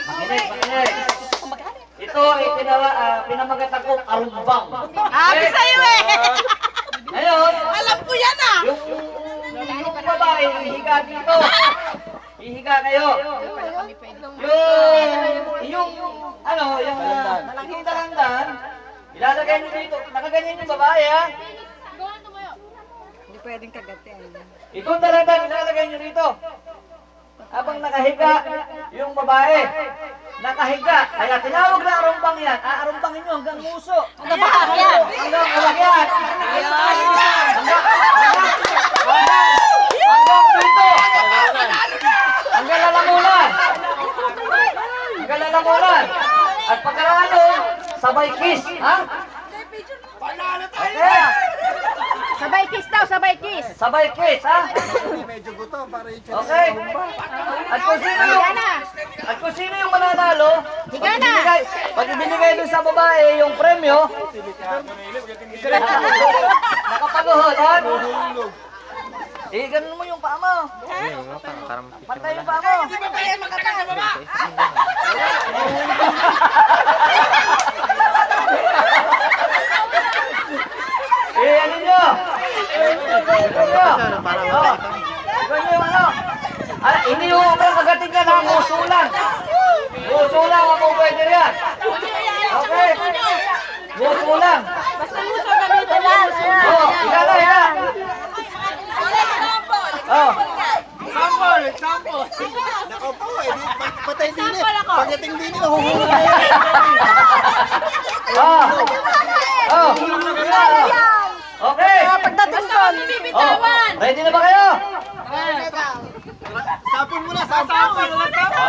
Makinig. Ito ay pinamagat ako arumbang. Sabi sa'yo eh! Ngayon, Alam ko yan ah! yung babae, hihiga dito. Hihiga kayo. Yung talandan, ilalagay nyo dito. Nakaganyan yung babae ha. Hindi pwedeng kagatin. Itong talandan, ilalagay nyo dito. Habang nakahiga yung babae. Nakahiga. Kaya tinawag na arumbang yan. Aarumbangin nyo hanggang muso. Hanggang yan. kalagyan. Hanggang dito. Hanggang lalamunan. Hanggang lalamunan. At pagkaraan sabay kiss. Ha? Okay. Sabay kiss daw, sabay kiss. Sabay kiss, ha? Medyo gutom para yung Okay. At kung sino yung mananalo, pag ibinigay dun sa babae yung premyo, nakapaguhod, ha? Ganun mo yung paa mo. Pantay yung paa mo. Hindi ba kaya makatang sa baba? Ano nyo? Hindi yung kagating ka ng musulan. Musulan ako pwede yan. Okay? Musulan. Basta muso na dito lang. Ikalay ha. Example. Nako po eh. Patay din eh. Pagdating din eh, nahuhulog na yan. Okay. Pagdating ko, bibitawan. Ready na ba kayo? Sapon muna, sapon.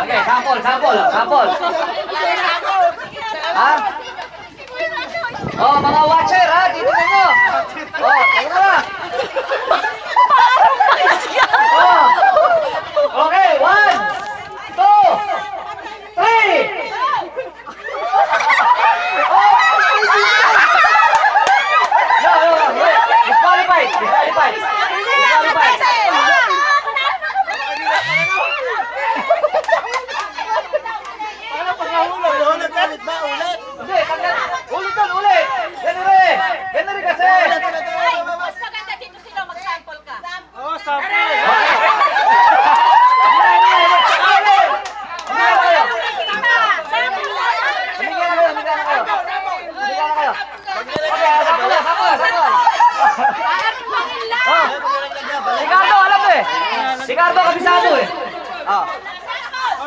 Okay, sample. Ha? Mga watcher ha, dito kayo. Tayo na. Okay, 1, 2, 3. Disqualified. Paano pangahulog? Nagkalit ba? Ulit? Hindi, ulit. Ganun kasi. Mas maganda dito sila mag-sample ka. Oo, sample. Ricardo kabisado eh.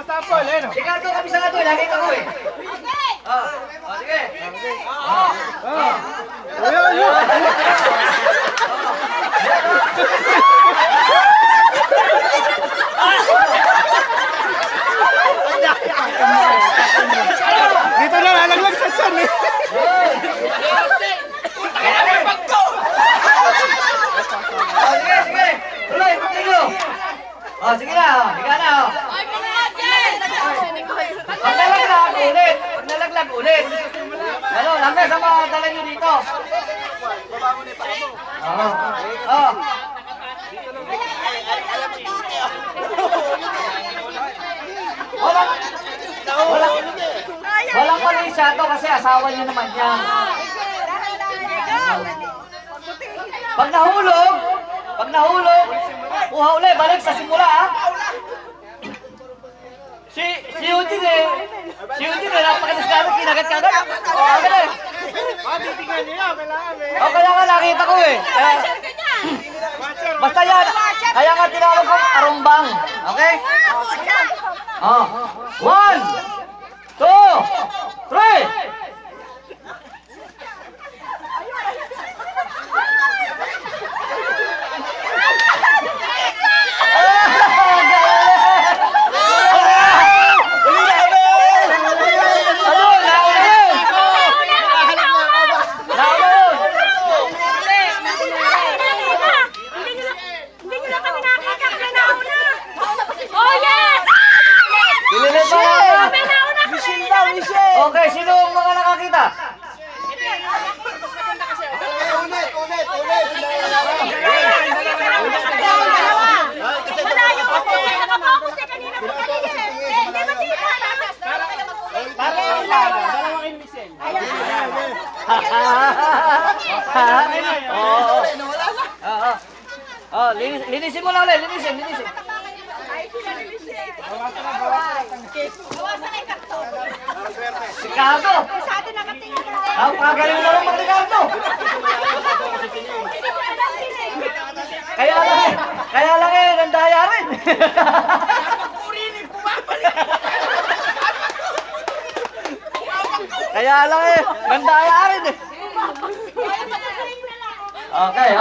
Sample, eh no? Ricardo kabisado eh, lagi ako eh. Sige. Dito na, lalaglag sa tiyan eh. Sige. Tuloy, continue. Sige na, higa na. Pag nalaglag ulit. Hanggang sa mga dala nyo dito. Walang palisa to kasi asawa niyo naman yan. Pag nahulog, kuha ulit, balik sa simula ha. Si Eugene napakadiscarte, kinagat-kagat. Agad eh. Titignan niyo yan, kailangan eh. Kaya nga nakita ko eh. Basta yan, kaya nga tinawag kong arumbang. Okay? 1, 2, 3. Pililit pa lang. Oh, linisin mo na ulit. Linisin. Bawasan na yung karto. Ricardo! Sa atin nakatingin na. Pagaling na rin Ricardo! Kaya lang nandaya rin. Kaya lang nandaya rin eh. Okay.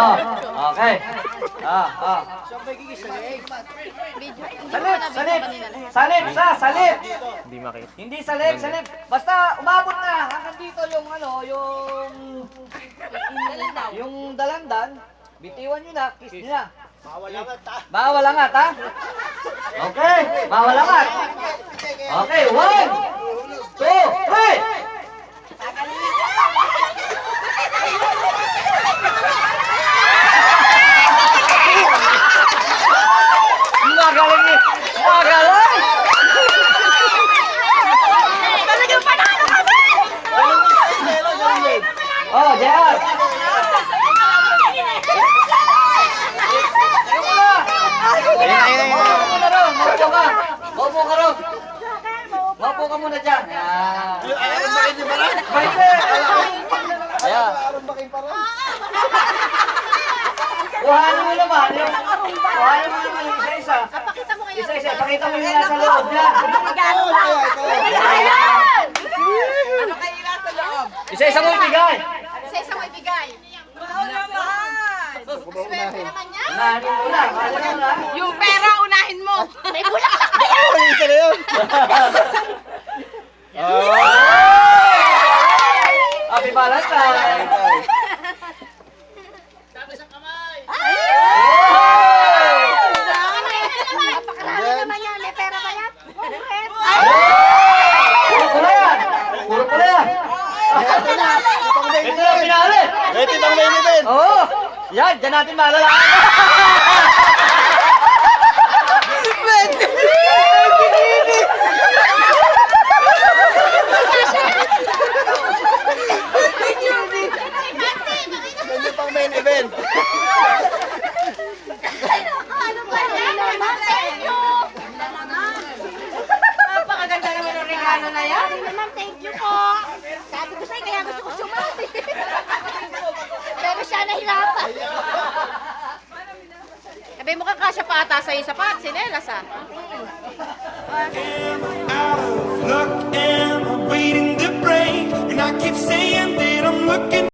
Salip. Hindi makita. Hindi salip. Basta umabot na hanggang dito yung yung dalandan, bitiwan nyo na, kiss nyo na. Bawal angat, ha? Okay, bawal angat. Okay, 1, 2, 3. Magaling! Talagang panalo kami! Oh, JR! Maupo ka muna dyan. Aron ba kayo para? Ayan. Aron ba kayo para? Kuhanin mo naman yung isa-isa. Pakita mo ngayon. Isa-isa. Pakita mo yung nasa loob niya. Regalo lang. Ayan. Ano kayo nasa loob? Isa-isa mo ibigay. Isa-isa mo ibigay. Swerte naman niya. Unahin mo muna. Yung pera, unahin mo. May bulaklak ba yan? Oh, isa na yun. Happy Valentine! Napakarami naman yan. May pera ba yan? Puro pula yan! Ito na. Ito na pinali! Ito itong main event. Oo! Yan, dyan natin malalaman. Ito yung pang main event. Ano ba yan? Thank you. Napakaganda naman ng regalo na yan. Naman, thank you po. Sabi ko sa'yo, kaya gusto ko sumali. Pero siya nahirapan. Sabi mo kasya pa ata sa'yo sa pat, sinelas ah. Out of luck, am I waiting to break? And I keep saying that I'm looking